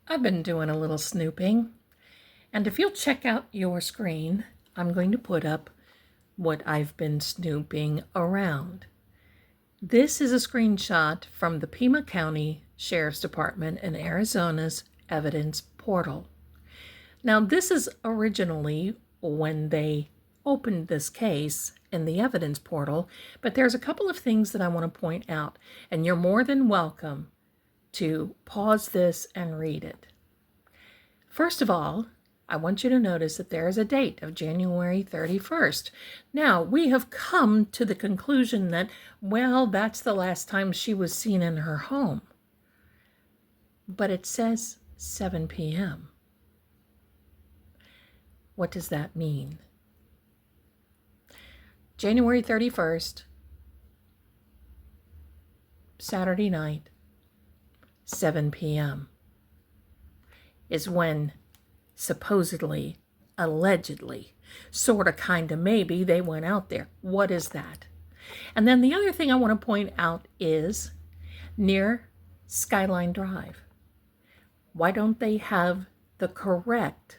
I've been doing a little snooping, and if you'll check out your screen, I'm going to put up what I've been snooping around. This is a screenshot from the Pima County Sheriff's Department in Arizona's evidence portal. Now, this is originally when they opened this case in the evidence portal, but there's a couple of things that I want to point out, and you're more than welcome to pause this and read it. First of all, I want you to notice that there is a date of January 31st. Now, we have come to the conclusion that, well, that's the last time she was seen in her home. But it says 7 p.m. What does that mean? January 31st, Saturday night, 7 p.m. is when supposedly, allegedly, sort of, kind of, maybe they went out there. What is that? And then the other thing I want to point out is near Skyline Drive. Why don't they have the correct?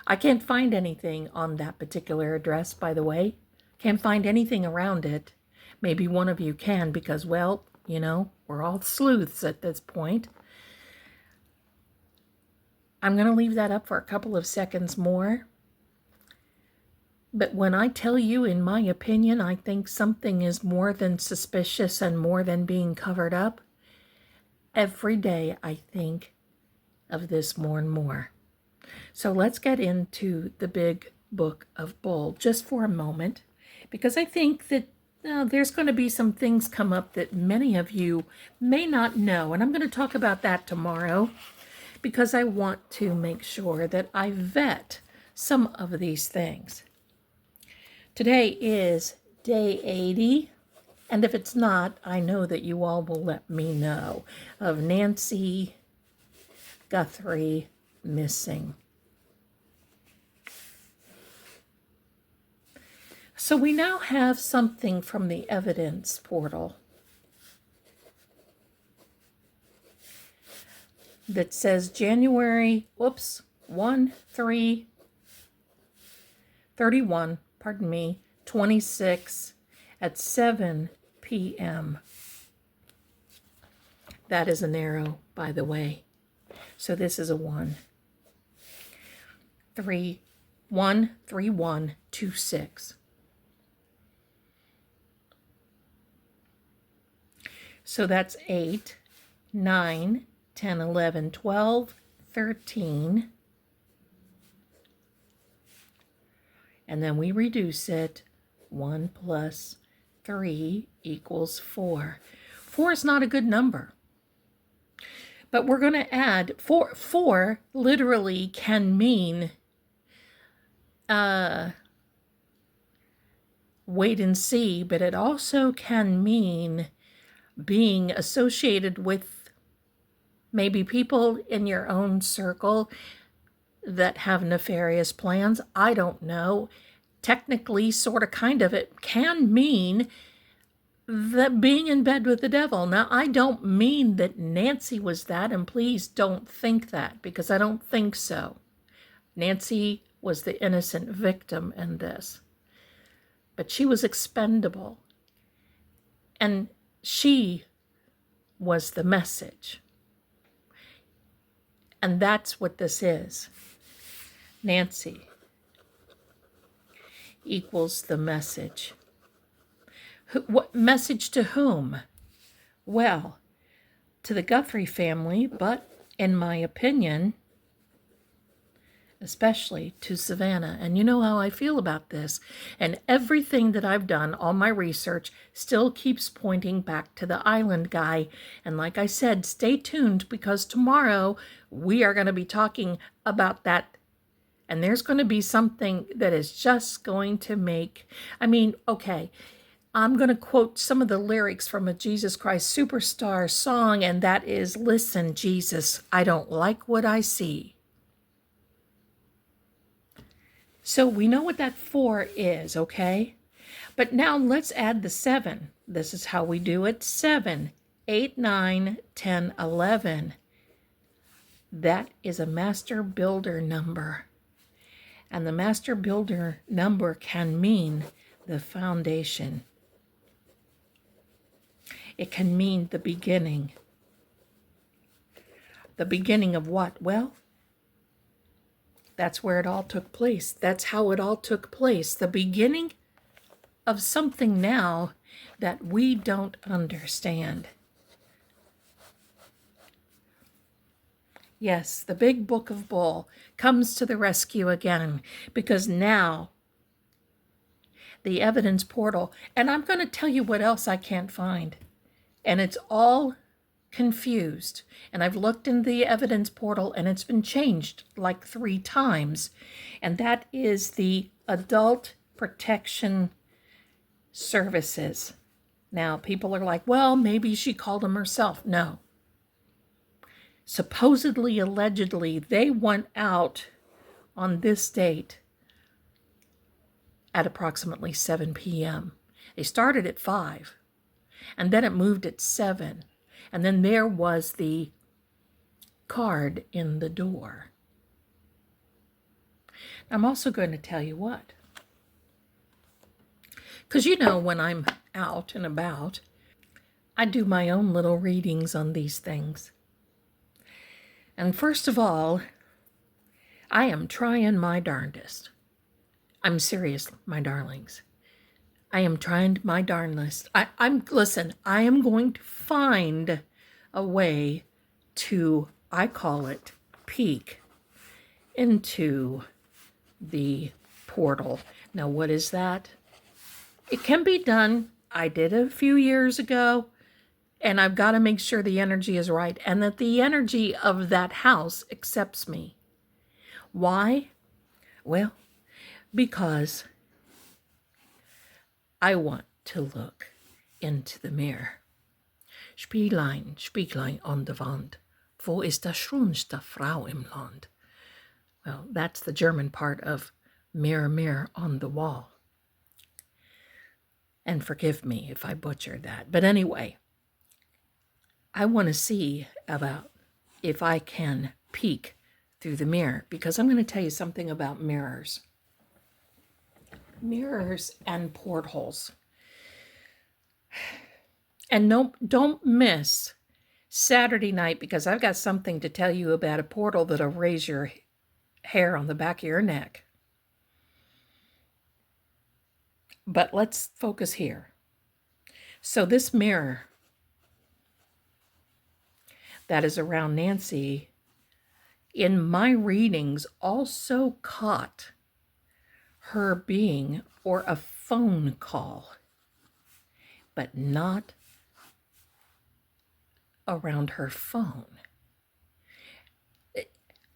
I can't find anything on that particular address, by the way. Can't find anything around it. Maybe one of you can because, well, you know, we're all sleuths at this point. I'm going to leave that up for a couple of seconds more. But when I tell you, in my opinion, I think something is more than suspicious and more than being covered up, every day I think of this more and more. So let's get into the big book of Bull just for a moment, because I think that there's going to be some things come up that many of you may not know, and I'm going to talk about that tomorrow because I want to make sure that I vet some of these things. Today is day 80, and if it's not, I know that you all will let me know, of Nancy Guthrie missing. So we now have something from the evidence portal that says January 26 at 7 p.m. That is an arrow, by the way. So this is a 13126. So that's 8, 9, 10, 11, 12, 13. And then we reduce it. 1 plus 3 equals 4. 4 is not a good number. But we're going to add 4. 4 literally can mean wait and see, but it also can mean being associated with maybe people in your own circle that have nefarious plans. I don't know. Technically, sort of, kind of, it can mean that being in bed with the devil. Now, I don't mean that Nancy was that, and please don't think that, because I don't think so. Nancy was the innocent victim in this. But she was expendable. And she was the message. And that's what this is. Nancy equals the message. What message to whom? Well, to the Guthrie family, but in my opinion, especially to Savannah. And you know how I feel about this. And everything that I've done, all my research, still keeps pointing back to the island guy. And like I said, stay tuned, because tomorrow we are going to be talking about that. And there's going to be something that is just going to make, okay, I'm going to quote some of the lyrics from a Jesus Christ Superstar song, and that is, "Listen, Jesus, I don't like what I see." So we know what that 4 is, okay? But now let's add the 7. This is how we do it. 7, 8, 9, 10, 11. That is a master builder number. And the master builder number can mean the foundation. It can mean the beginning. The beginning of what? Well, that's where it all took place. That's how it all took place. The beginning of something now that we don't understand. Yes, the big book of Bull comes to the rescue again, because now the evidence portal, and I'm going to tell you what else I can't find, and it's all confused, and I've looked in the evidence portal and it's been changed like 3 times, and that is the adult protection services. Now people are like, well, maybe she called them herself. No. Supposedly, allegedly, they went out on this date at approximately 7 p.m. They started at 5, and then it moved at 7, and then there was the card in the door. I'm also going to tell you what, because you know when I'm out and about, I do my own little readings on these things. And first of all, I am trying my darndest. I'm serious, my darlings. I am trying my darndest. Listen, I am going to find a way to, I call it, peek into the portal. Now, what is that? It can be done. I did it a few years ago, and I've got to make sure the energy is right and that the energy of that house accepts me. Why? Well, because I want to look into the mirror. Spieglein, Spieglein an der Wand, wo ist die schönste Frau im Land? Well, that's the German part of mirror, mirror on the wall. And forgive me if I butchered that. But anyway, I want to see about if I can peek through the mirror, because I'm going to tell you something about mirrors. Mirrors and portholes. And no, don't miss Saturday night, because I've got something to tell you about a portal that'll raise your hair on the back of your neck. But let's focus here. So this mirror that is around Nancy, in my readings, also caught her being or a phone call, but not around her phone.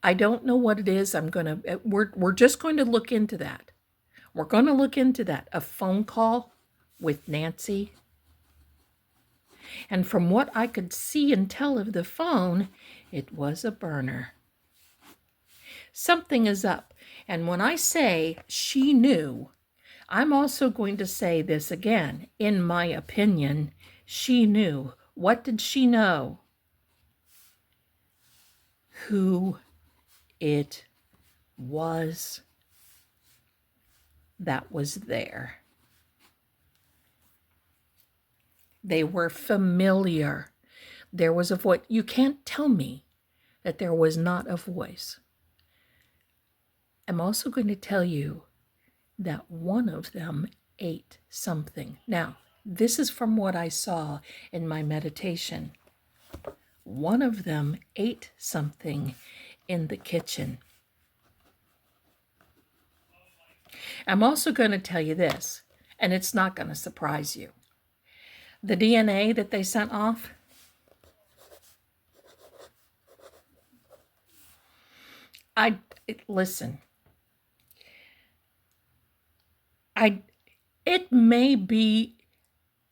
I don't know what it is. We're just going to look into that. We're going to look into that. A phone call with Nancy. And from what I could see and tell of the phone, it was a burner. Something is up. And when I say she knew, I'm also going to say this again. In my opinion, she knew. What did she know? Who it was that was there. They were familiar. There was a voice. You can't tell me that there was not a voice. I'm also going to tell you that one of them ate something. Now, this is from what I saw in my meditation. One of them ate something in the kitchen. I'm also going to tell you this, and it's not going to surprise you. The DNA that they sent off, listen, it may be,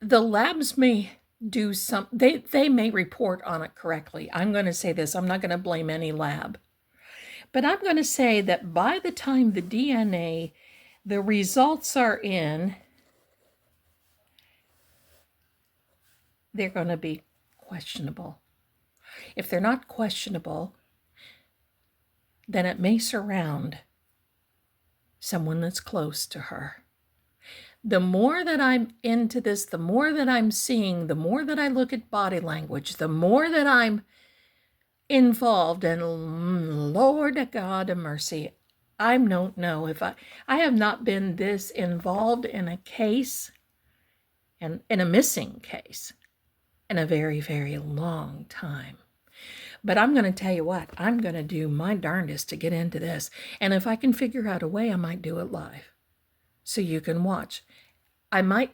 the labs may do some, they may report on it correctly. I'm going to say this, I'm not going to blame any lab. But I'm going to say that by the time the DNA, the results are in, they're going to be questionable. If they're not questionable, then it may surround someone that's close to her. The more that I'm into this, the more that I'm seeing, the more that I look at body language, the more that I'm involved, and Lord God of mercy, I don't know if I have not been this involved in a case, and in a missing case, in a very, very long time. But I'm going to tell you what, I'm going to do my darndest to get into this. And if I can figure out a way, I might do it live so you can watch.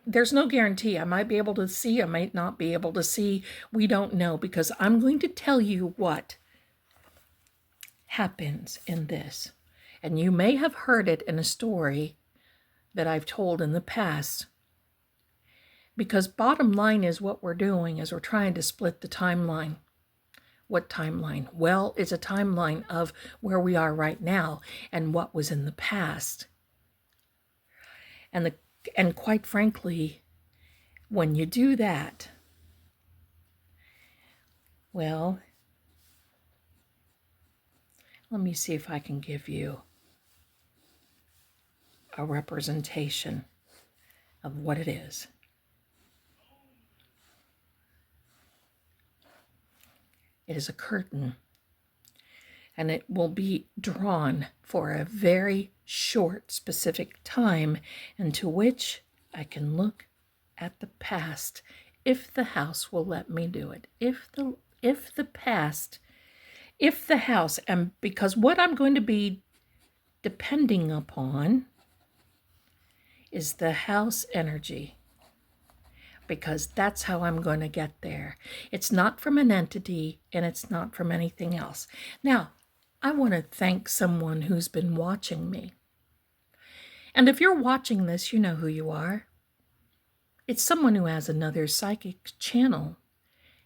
There's no guarantee. I might be able to see, I might not be able to see. We don't know, because I'm going to tell you what happens in this. And you may have heard it in a story that I've told in the past. Because bottom line is, what we're doing is we're trying to split the timeline. What timeline? Well, it's a timeline of where we are right now and what was in the past. And quite frankly, when you do that, well, let me see if I can give you a representation of what it is. It is a curtain, and it will be drawn for a very short, specific time, into which I can look at the past, if the house will let me do it. If the house, and because what I'm going to be depending upon is the house energy, because that's how I'm going to get there. It's not from an entity, and it's not from anything else. Now, I want to thank someone who's been watching me. And if you're watching this, you know who you are. It's someone who has another psychic channel.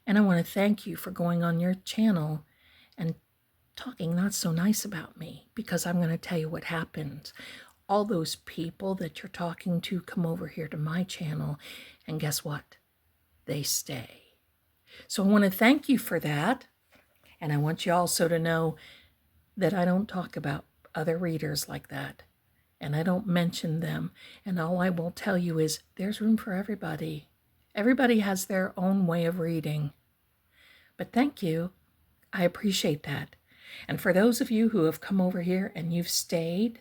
And I want to thank you for going on your channel and talking not so nice about me, because I'm going to tell you what happens. All those people that you're talking to come over here to my channel, and guess what? They stay. So I want to thank you for that. And I want you also to know that I don't talk about other readers like that. And I don't mention them. And all I will tell you is there's room for everybody. Everybody has their own way of reading. But thank you. I appreciate that. And for those of you who have come over here and you've stayed,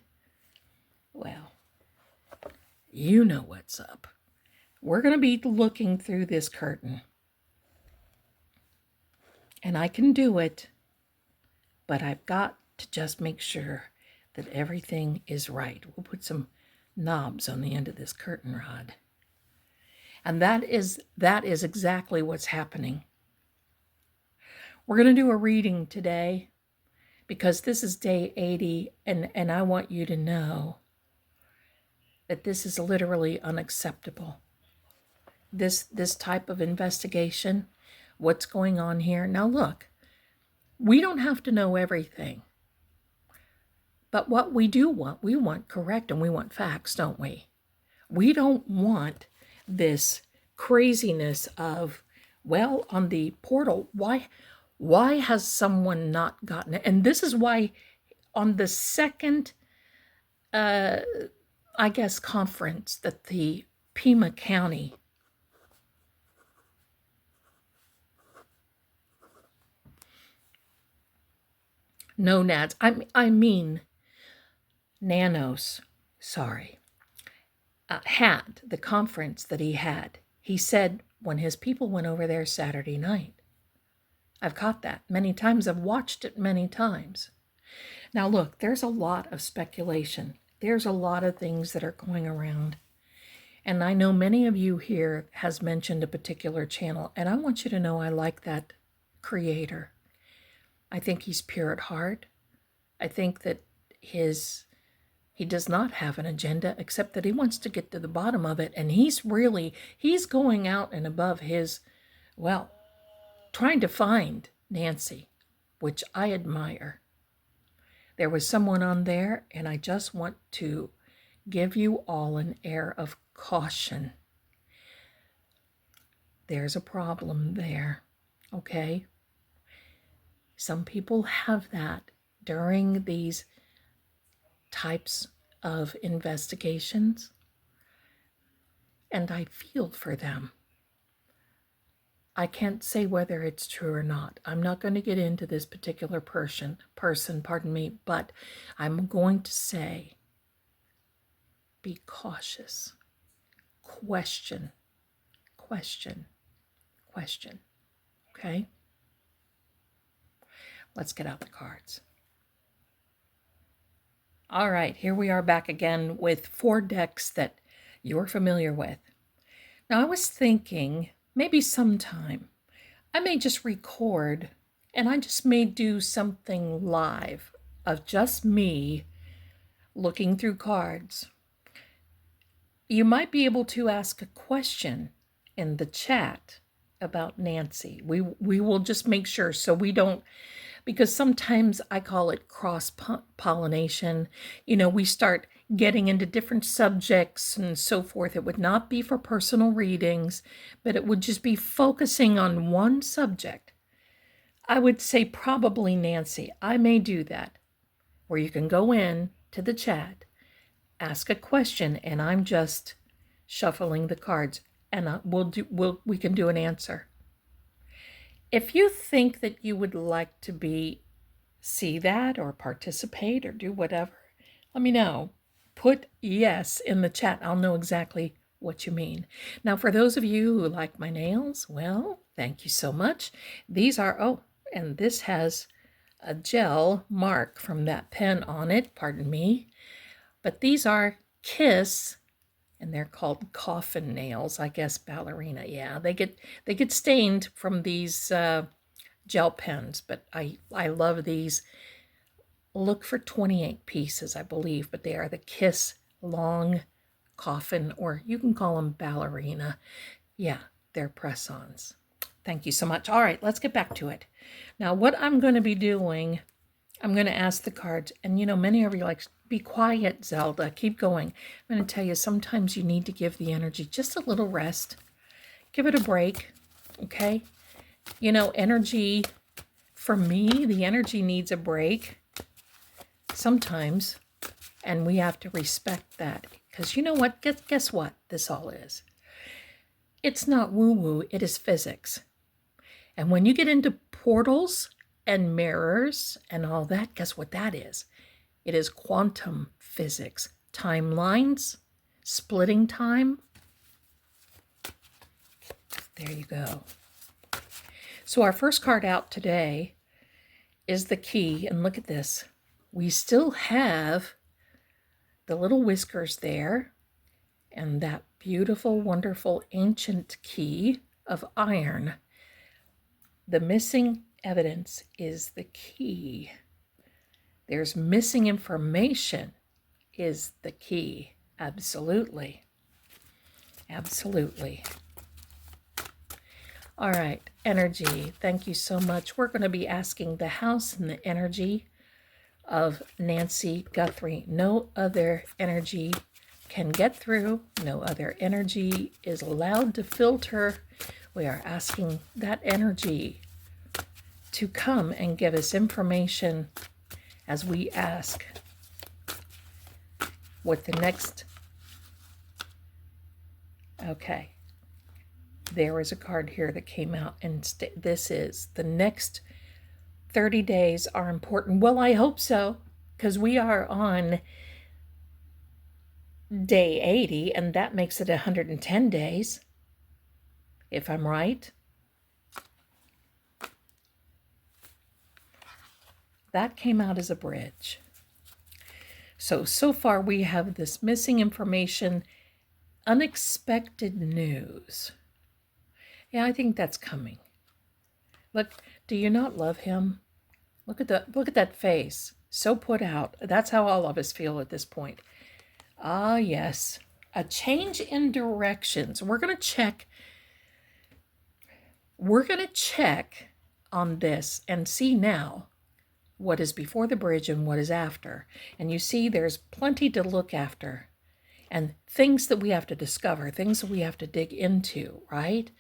well, you know what's up. We're going to be looking through this curtain. And I can do it, but I've got to just make sure that everything is right. We'll put some knobs on the end of this curtain rod. And that is exactly what's happening. We're going to do a reading today, because this is day 80, and I want you to know that this is literally unacceptable. This type of investigation, what's going on here. Now look, we don't have to know everything. But what we do want, we want correct, and we want facts, don't we? We don't want this craziness of, well, on the portal, why has someone not gotten it? And this is why on the second, conference that the Pima County nonads, I mean nanos, sorry, had the conference that he had. He said when his people went over there Saturday night. I've caught that many times. I've watched it many times. Now look, there's a lot of speculation. There's a lot of things that are going around. And I know many of you here has mentioned a particular channel, and I want you to know I like that creator. I think he's pure at heart. I think that he does not have an agenda, except that he wants to get to the bottom of it. And he's going out and above his, well, trying to find Nancy, which I admire. There was someone on there, and I just want to give you all an air of caution. There's a problem there, okay? Some people have that during these types of investigations, and I feel for them. I can't say whether it's true or not. I'm not going to get into this particular person, but I'm going to say be cautious. Question. Okay? Let's get out the cards. All right, here we are back again with 4 decks that you're familiar with. Now, I was thinking maybe sometime I may just record and I just may do something live of just me looking through cards. You might be able to ask a question in the chat about Nancy. We will just make sure so we don't, because sometimes I call it cross-pollination. We start getting into different subjects and so forth. It would not be for personal readings, but it would just be focusing on one subject. I would say probably Nancy. I may do that, where you can go in to the chat, ask a question, and I'm just shuffling the cards, and we can do an answer. If you think that you would like to see that or participate or do whatever, let me know. Put yes in the chat. I'll know exactly what you mean. Now, for those of you who like my nails, well, thank you so much. These are, and this has a gel mark from that pen on it, pardon me. But these are Kiss, and they're called coffin nails, I guess, ballerina. Yeah, they get stained from these gel pens, but I love these. Look for 28 pieces, I believe, but they are the Kiss long coffin, or you can call them ballerina. Yeah, they're press-ons. Thank you so much. All right, let's get back to it. Now, what I'm going to be doing, I'm going to ask the cards, and many of you are like, be quiet, Zelda, keep going. I'm going to tell you, sometimes you need to give the energy just a little rest. Give it a break, okay? Energy, for me, the energy needs a break sometimes, and we have to respect that. Because you know what? Guess what this all is? It's not woo-woo, it is physics. And when you get into portals and mirrors and all that, guess what that is? It is quantum physics. Timelines, splitting time. There you go. So our first card out today is the key. And look at this. We still have the little whiskers there and that beautiful, wonderful, ancient key of iron. The missing evidence is the key. There's missing information is the key. Absolutely. Absolutely. All right, energy. Thank you so much. We're going to be asking the house and the energy of Nancy Guthrie. No other energy can get through. No other energy is allowed to filter. We are asking that energy to come and give us information as we ask what the next... Okay. There is a card here that came out, and this is the next 30 days are important. Well, I hope so, because we are on day 80, and that makes it 110 days, if I'm right. That came out as a bridge. So far we have this missing information, unexpected news. Yeah, I think that's coming. Look, do you not love him? Look at that face. So put out. That's how all of us feel at this point. Ah, yes. A change in directions. We're going to check on this and see now what is before the bridge and what is after. And you see there's plenty to look after and things that we have to discover, things that we have to dig into, right?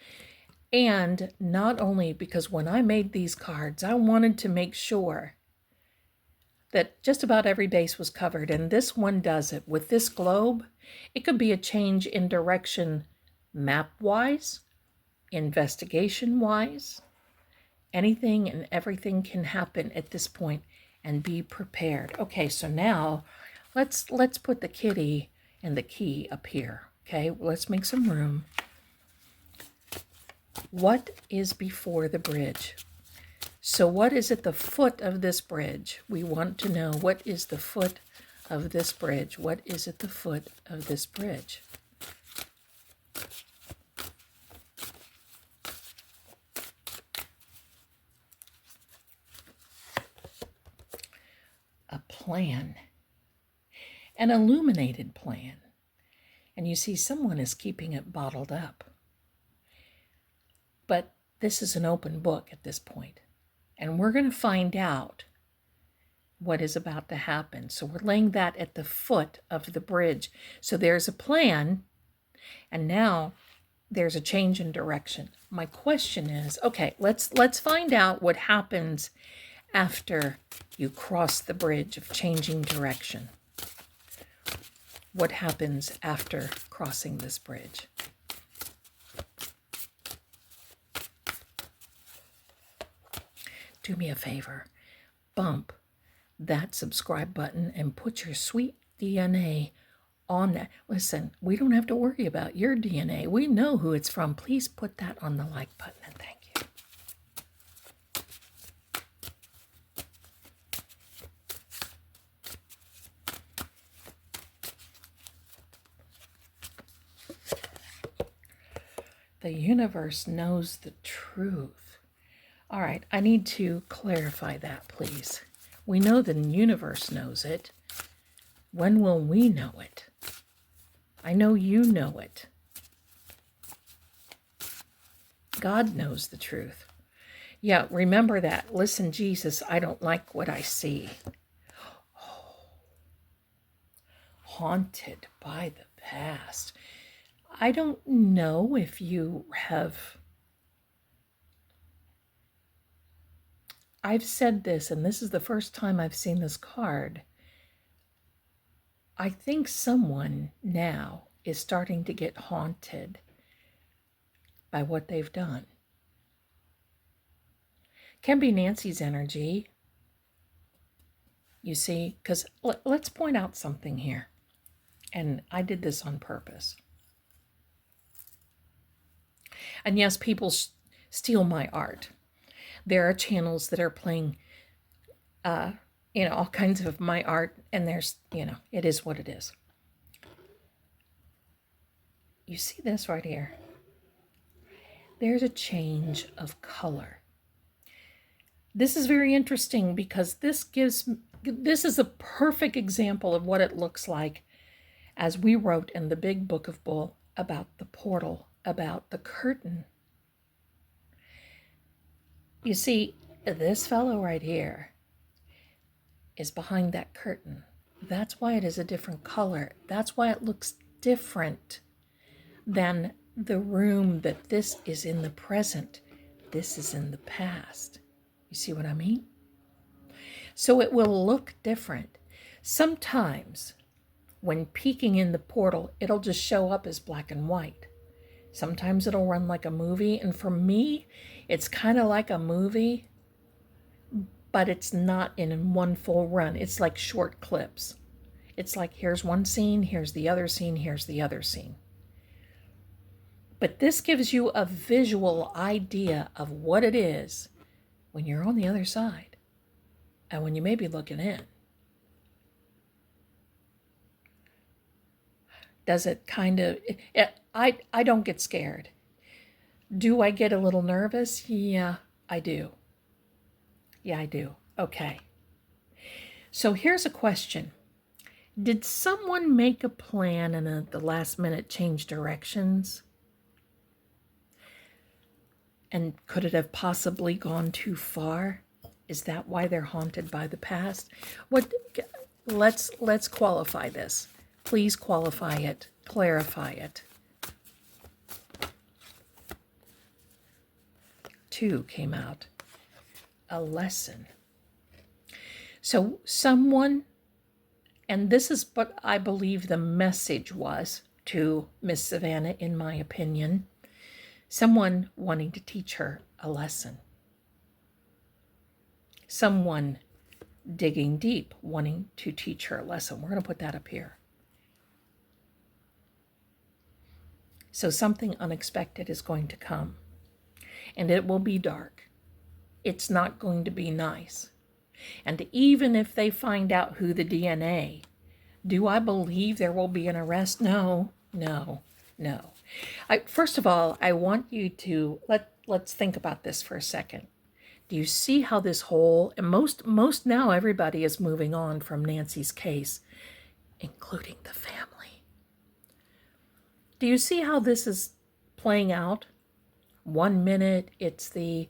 And not only because when I made these cards, I wanted to make sure that just about every base was covered, and this one does it. With this globe, it could be a change in direction map-wise, investigation-wise. Anything and everything can happen at this point, and be prepared. Okay, so now let's put the kitty and the key up here. Okay, let's make some room. What is before the bridge? So what is at the foot of this bridge? We want to know what is the foot of this bridge. What is at the foot of this bridge? A plan. An illuminated plan. And you see someone is keeping it bottled up. But this is an open book at this point. And we're going to find out what is about to happen. So we're laying that at the foot of the bridge. So there's a plan, and now there's a change in direction. My question is, okay, let's find out what happens after you cross the bridge of changing direction. What happens after crossing this bridge? Do me a favor, bump that subscribe button and put your sweet DNA on that. Listen, we don't have to worry about your DNA. We know who it's from. Please put that on the like button, and thank you. The universe knows the truth. All right, I need to clarify that, please. We know the universe knows it. When will we know it? I know you know it. God knows the truth. Yeah, remember that. Listen, Jesus, I don't like what I see. Oh, haunted by the past. I don't know if you have... I've said this, and this is the first time I've seen this card. I think someone now is starting to get haunted by what they've done. Can be Nancy's energy, you see, because let's point out something here. And I did this on purpose. And yes, people steal my art. There are channels that are playing, all kinds of my art, and there's, it is what it is. You see this right here? There's a change of color. This is very interesting because this is a perfect example of what it looks like as we wrote in the Big Book of Bull about the portal, about the curtain. You see, this fellow right here is behind that curtain. That's why it is a different color. That's why it looks different than the room that this is in the present. This is in the past. You see what I mean? So it will look different. Sometimes when peeking in the portal, it'll just show up as black and white. Sometimes it'll run like a movie. And for me, it's kind of like a movie, but it's not in one full run. It's like short clips. It's like, here's one scene, here's the other scene, here's the other scene. But this gives you a visual idea of what it is when you're on the other side and when you may be looking in. Does it kind of... I don't get scared. Do I get a little nervous? Yeah, I do. Yeah, I do. Okay. So here's a question. Did someone make a plan and at the last minute change directions? And could it have possibly gone too far? Is that why they're haunted by the past? Let's qualify this. Please qualify it, clarify it. 2 came out. A lesson. So someone, and this is what I believe the message was to Miss Savannah, in my opinion, someone wanting to teach her a lesson. Someone digging deep, wanting to teach her a lesson. We're going to put that up here. So something unexpected is going to come, and it will be dark. It's not going to be nice. And even if they find out who the DNA, do I believe there will be an arrest? No. First of all, I want you to let's think about this for a second. Do you see how this whole, and most now everybody is moving on from Nancy's case, including the family. Do you see how this is playing out? 1 minute it's the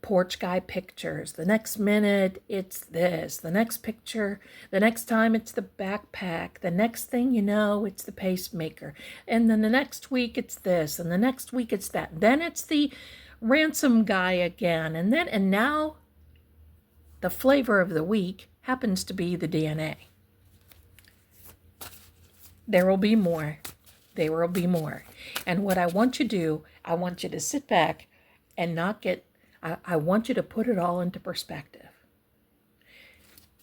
porch guy pictures, the next minute it's this, the next picture, the next time it's the backpack, the next thing you know it's the pacemaker, and then the next week it's this, and the next week it's that, then it's the ransom guy again, and now the flavor of the week happens to be the DNA. There will be more. There will be more. And what I want you to do, I want you to sit back and not get, I want you to put it all into perspective.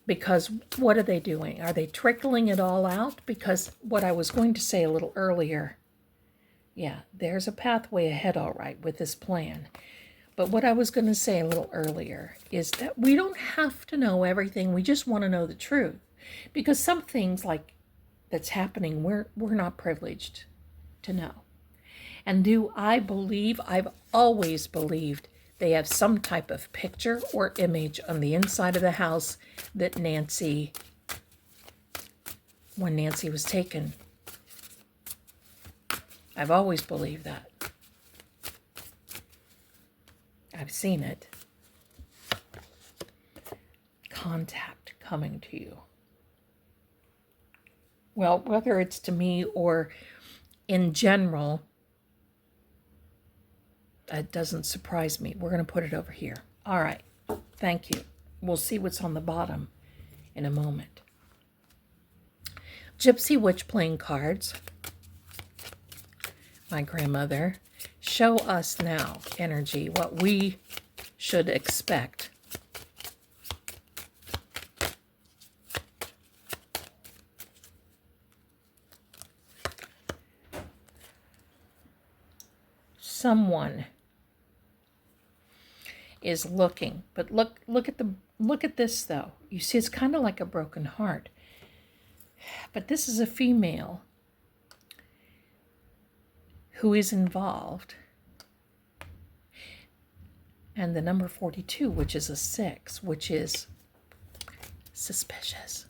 Because what are they doing? Are they trickling it all out? Because what I was going to say a little earlier, yeah, there's a pathway ahead, all right, with this plan. But what I was going to say a little earlier is that we don't have to know everything. We just want to know the truth. Because some things like that's happening, we're not privileged to know. And do I believe, I've always believed, they have some type of picture or image on the inside of the house that Nancy, when Nancy was taken. I've always believed that. I've seen it. Contact coming to you. Well, whether it's to me or in general, that doesn't surprise me. We're going to put it over here. All right. Thank you. We'll see what's on the bottom in a moment. Gypsy Witch playing cards. My grandmother. Show us now, energy, what we should expect. Someone is looking, but look at this though. You see, it's kind of like a broken heart. But this is a female who is involved. And the number 42, which is a 6, which is suspicious.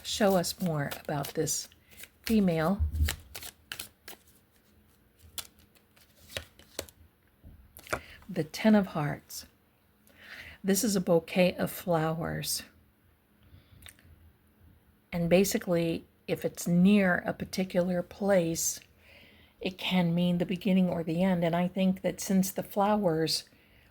Show us more about this female. The 10 of Hearts. This is a bouquet of flowers. And basically, if it's near a particular place, it can mean the beginning or the end. And I think that since the flowers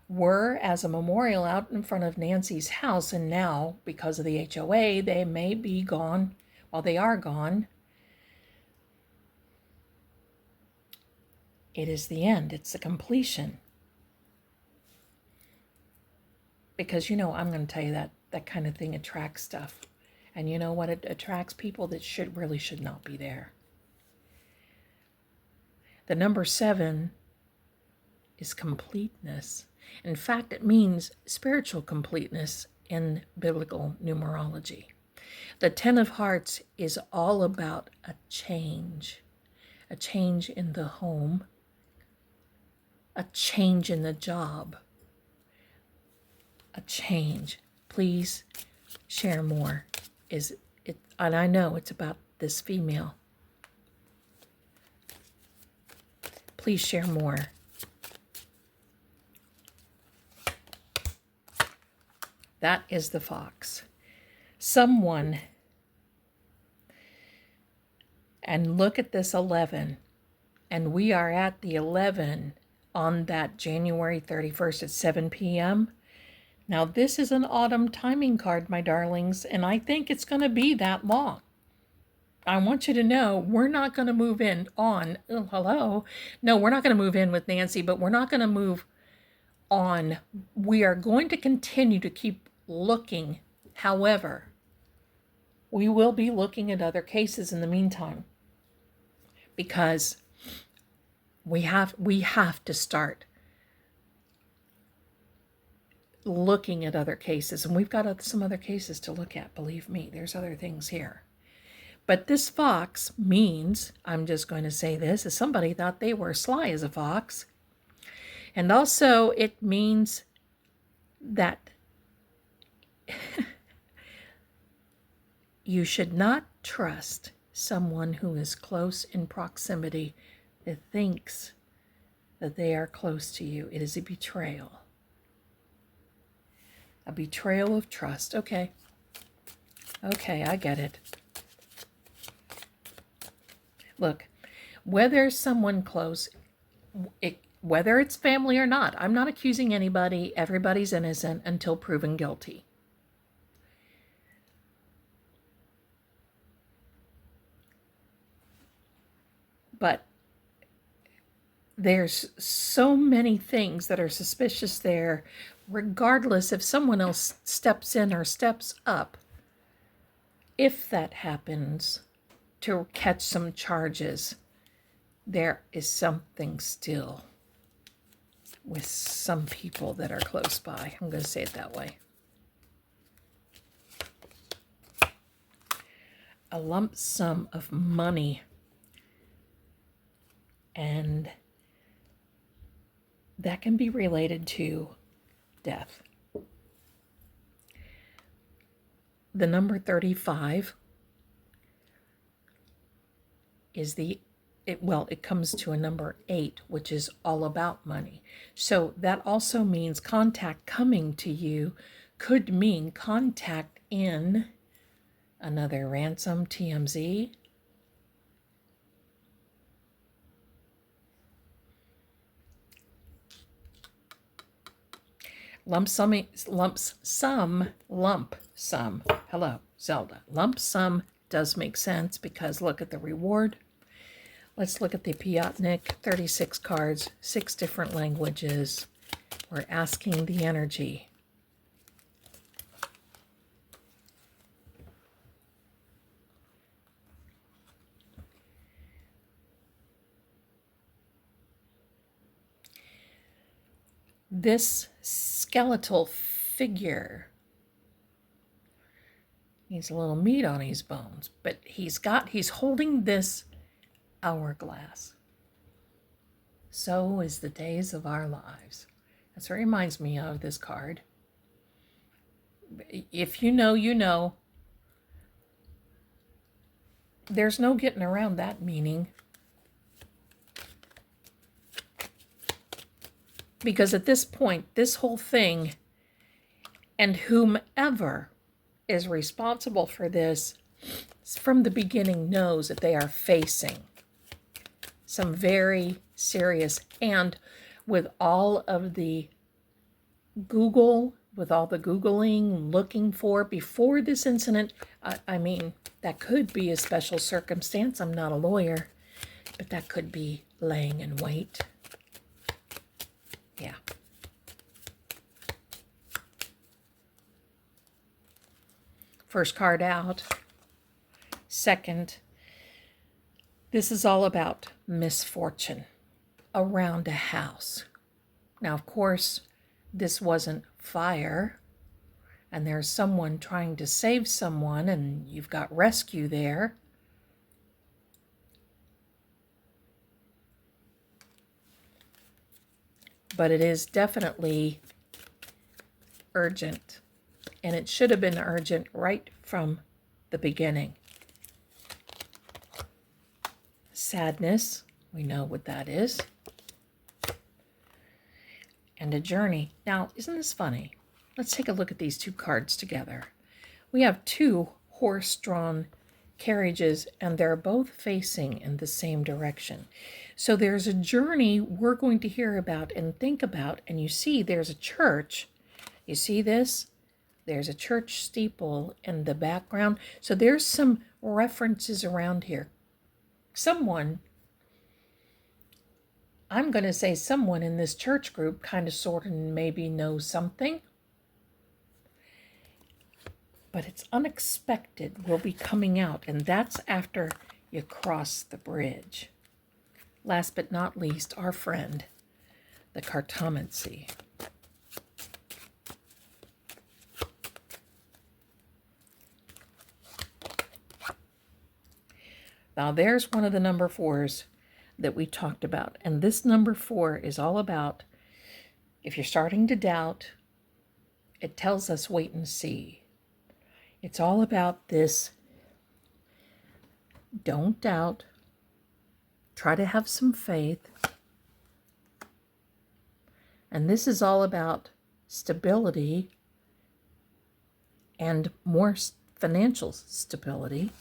were as a memorial out in front of Nancy's house, and now, because of the HOA, they may be gone. Well, they are gone. It is the end. It's the completion. Because, I'm going to tell you that kind of thing attracts stuff. And you know what? It attracts people that really should not be there. The number 7 is completeness. In fact, it means spiritual completeness in biblical numerology. The 10 of Hearts is all about a change in the home, a change in the job, a change. Please share more. And I know it's about this female. Please share more. That is the fox. Someone, and look at this 11, and we are at the 11 on that January 31st at 7 p.m. Now, this is an autumn timing card, my darlings, and I think it's going to be that long. I want you to know we're not going to move in on, oh, hello. No, we're not going to move in with Nancy, but we're not going to move on. We are going to continue to keep looking. However, we will be looking at other cases in the meantime, because we have to start looking at other cases, and we've got some other cases to look at. Believe me, there's other things here. But this fox means, I'm just going to say this, as somebody thought they were sly as a fox. And also it means that you should not trust someone who is close in proximity that thinks that they are close to you. It is a betrayal. A betrayal of trust. Okay, I get it. Look, whether someone close, whether it's family or not, I'm not accusing anybody. Everybody's innocent until proven guilty. But there's so many things that are suspicious there, regardless if someone else steps in or steps up. If that happens, to catch some charges, there is something still with some people that are close by. I'm going to say it that way. A lump sum of money, and that can be related to death. The number 35 is it comes to a number 8, which is all about money. So that also means contact coming to you could mean contact in another ransom, TMZ. Lump sum. Hello, Zelda. Lump sum does make sense because look at the reward. Let's look at the Piatnik, 36 cards, 6 different languages. We're asking the energy. This skeletal figure needs a little meat on his bones, but he's holding this hourglass. So is the days of our lives. That's what reminds me of this card. If you know, you know. There's no getting around that meaning. Because at this point, this whole thing, and whomever is responsible for this from the beginning knows that they are facing some very serious, and with all the Googling, looking for before this incident, I mean, that could be a special circumstance. I'm not a lawyer, but that could be laying in wait. Yeah. First card out. Second, this is all about misfortune around a house. Now, of course, this wasn't fire, and there's someone trying to save someone, and you've got rescue there. But it is definitely urgent, and it should have been urgent right from the beginning. Sadness, we know what that is. And a journey. Now, isn't this funny? Let's take a look at these two cards together. We have 2 horse-drawn carriages, and they're both facing in the same direction. So there's a journey we're going to hear about and think about, and you see there's a church You see this? There's a church steeple in the background. So there's some references around here. Someone, I'm going to say someone in this church group kind of sort of maybe knows something. But it's unexpected will be coming out, and that's after you cross the bridge. Last but not least, our friend, the cartomancy. Now there's one of the number 4s that we talked about. And this number 4 is all about, if you're starting to doubt, it tells us wait and see. It's all about this, don't doubt, try to have some faith. And this is all about stability and more financial stability.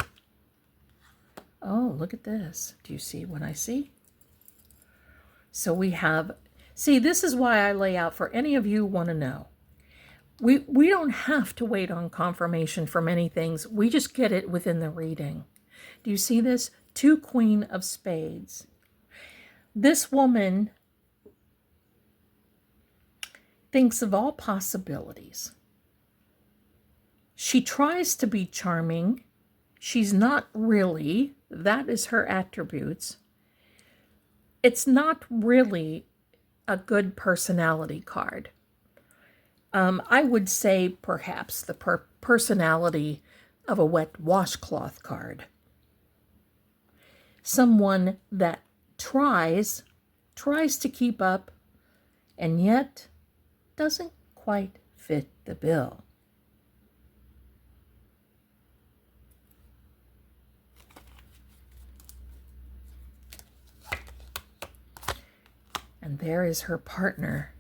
Oh, look at this. Do you see what I see? So we have, see, this is why I lay out for any of you who want to know. We don't have to wait on confirmation for many things. We just get it within the reading. Do you see this? 2 Queen of Spades. This woman thinks of all possibilities. She tries to be charming. She's not really. That is her attributes. It's not really a good personality card. I would say perhaps the personality of a wet washcloth card. Someone that tries to keep up and yet doesn't quite fit the bill. And there is her partner,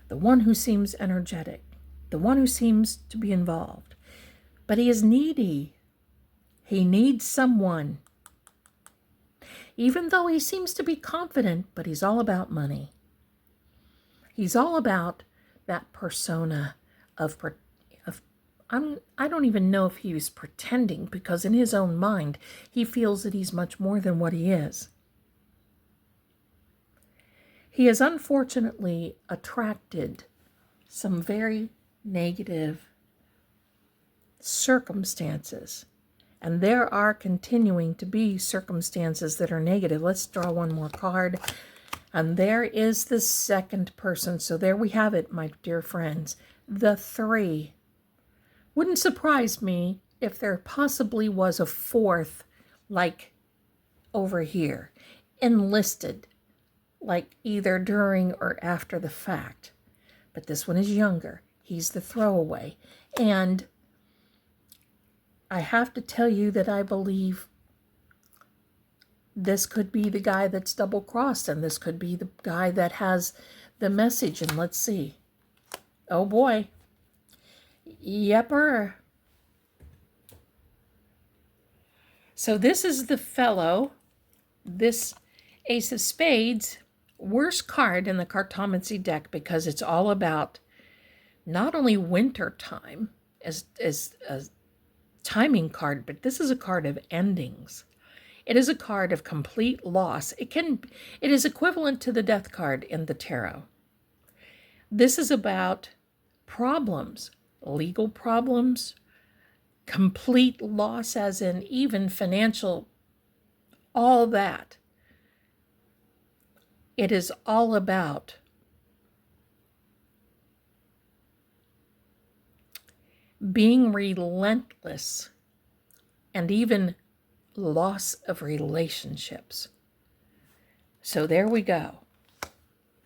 the one who seems energetic, the one who seems to be involved. But he is needy. He needs someone. Even though he seems to be confident, but he's all about money. He's all about that persona of I don't even know if he was pretending, because in his own mind, he feels that he's much more than what he is. He has unfortunately attracted some very negative circumstances. And there are continuing to be circumstances that are negative. Let's draw one more card. And there is the second person. So there we have it, my dear friends. The 3. Wouldn't surprise me if there possibly was a 4th, like over here, enlisted, like either during or after the fact. But this one is younger. He's the throwaway. And I have to tell you that I believe this could be the guy that's double-crossed, and this could be the guy that has the message. And let's see. Oh boy. Yepper. So this is the fellow, this Ace of Spades, worst card in the cartomancy deck, because it's all about not only winter time as a timing card, but this is a card of endings. It is a card of complete loss. It is equivalent to the death card in the tarot. This is about problems, legal problems, complete loss as in even financial, all that. It is all about being relentless and even loss of relationships. So there we go.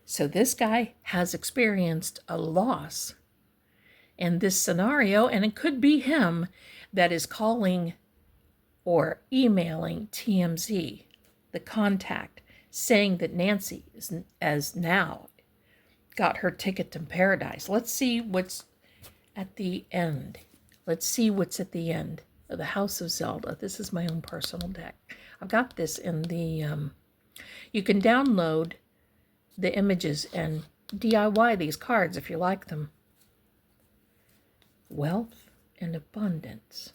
So this guy has experienced a loss in this scenario, and it could be him that is calling or emailing TMZ, the contact, saying that Nancy has now got her ticket to paradise. Let's see what's at the end. Let's see what's at the end of the House of Zelda. This is my own personal deck. I've got this in the, you can download the images and DIY these cards if you like them. wealth and abundance.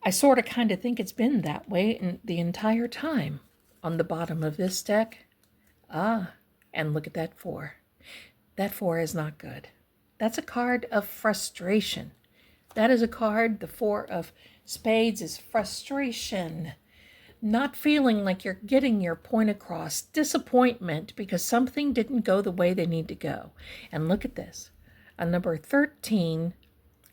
I sort of kind of think it's been that way in the entire time. On the bottom of this deck, and look at that 4. That 4 is not good. That's a card of frustration. That is a card, the 4 of spades is frustration. Not feeling like you're getting your point across. Disappointment because something didn't go the way they need to go. And look at this. A number 13,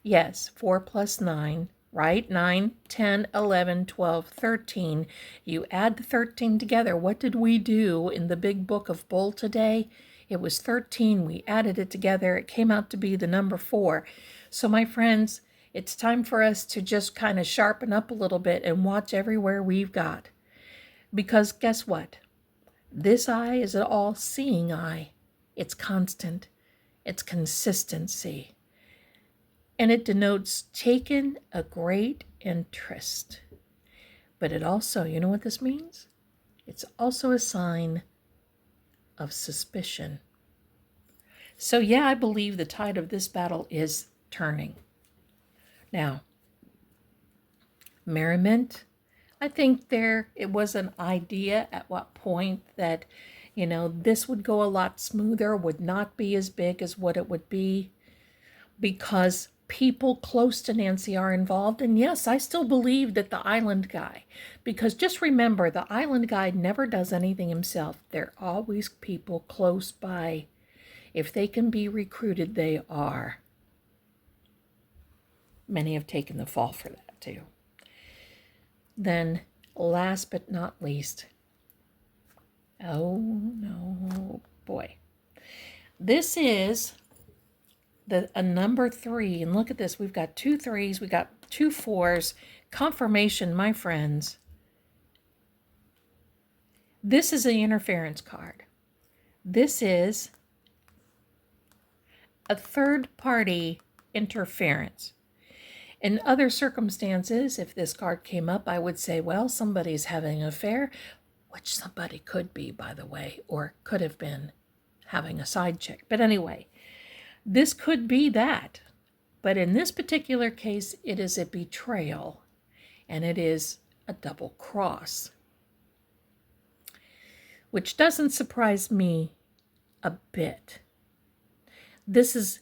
yes, 4 plus 9, right? 9, 10, 11, 12, 13. You add the 13 together. What did we do in the big book of Bull today? It was 13. We added it together. It came out to be the number 4. So my friends, it's time for us to just kind of sharpen up a little bit and watch everywhere we've got. Because guess what? This eye is an all-seeing eye. It's constant. It's consistency. And it denotes taken a great interest. But it also, you know what this means? It's also a sign of suspicion. So yeah, I believe the tide of this battle is turning. Now, merriment, I think it was an idea at what point that, this would go a lot smoother, would not be as big as what it would be, because people close to Nancy are involved. And yes, I still believe that the island guy, because just remember, the island guy never does anything himself. They're always people close by. If they can be recruited, they are. Many have taken the fall for that too. Then, last but not least, oh no, boy. This is a number 3, and look at this. We've got 2 3s, we got 2 4s. Confirmation, my friends. This is an interference card. This is a third-party interference. In other circumstances, if this card came up, I would say, well, somebody's having an affair, which somebody could be, by the way, or could have been having a side chick. But anyway, this could be that. But in this particular case, it is a betrayal, and it is a double cross, which doesn't surprise me a bit. This is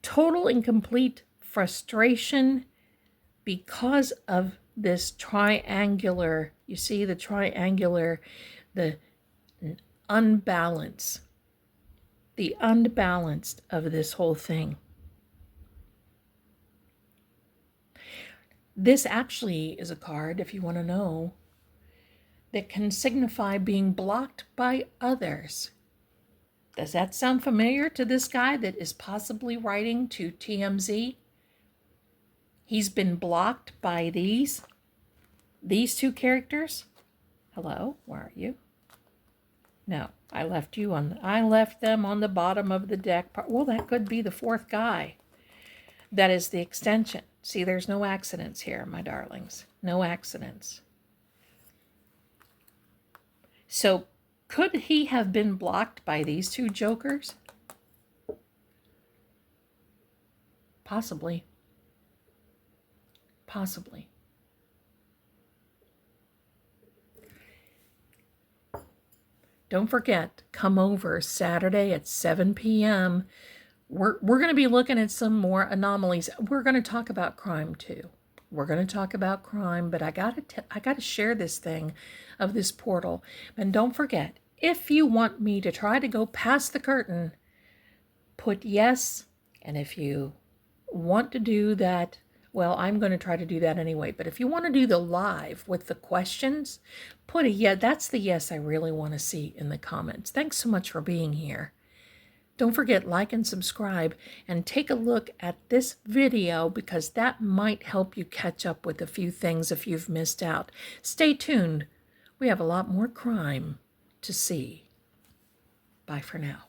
total and complete frustration because of this triangular, you see the triangular, the unbalance, the unbalanced of this whole thing. This actually is a card, if you want to know, that can signify being blocked by others. Does that sound familiar to this guy that is possibly writing to TMZ? He's been blocked by these 2 characters. Hello, where are you? No, I left them on the bottom of the deck. Well, that could be the 4th guy. That is the extension. See, there's no accidents here, my darlings. No accidents. So, could he have been blocked by these 2 jokers? Possibly. Possibly. Don't forget, come over Saturday at 7 p.m. We're going to be looking at some more anomalies. We're going to talk about crime too. We're going to talk about crime, but I got to share this thing of this portal. And don't forget, if you want me to try to go past the curtain, put yes. And if you want to do that, well, I'm going to try to do that anyway. But if you want to do the live with the questions, put a yeah. That's the yes I really want to see in the comments. Thanks so much for being here. Don't forget, like and subscribe, and take a look at this video because that might help you catch up with a few things if you've missed out. Stay tuned. We have a lot more crime to see. Bye for now.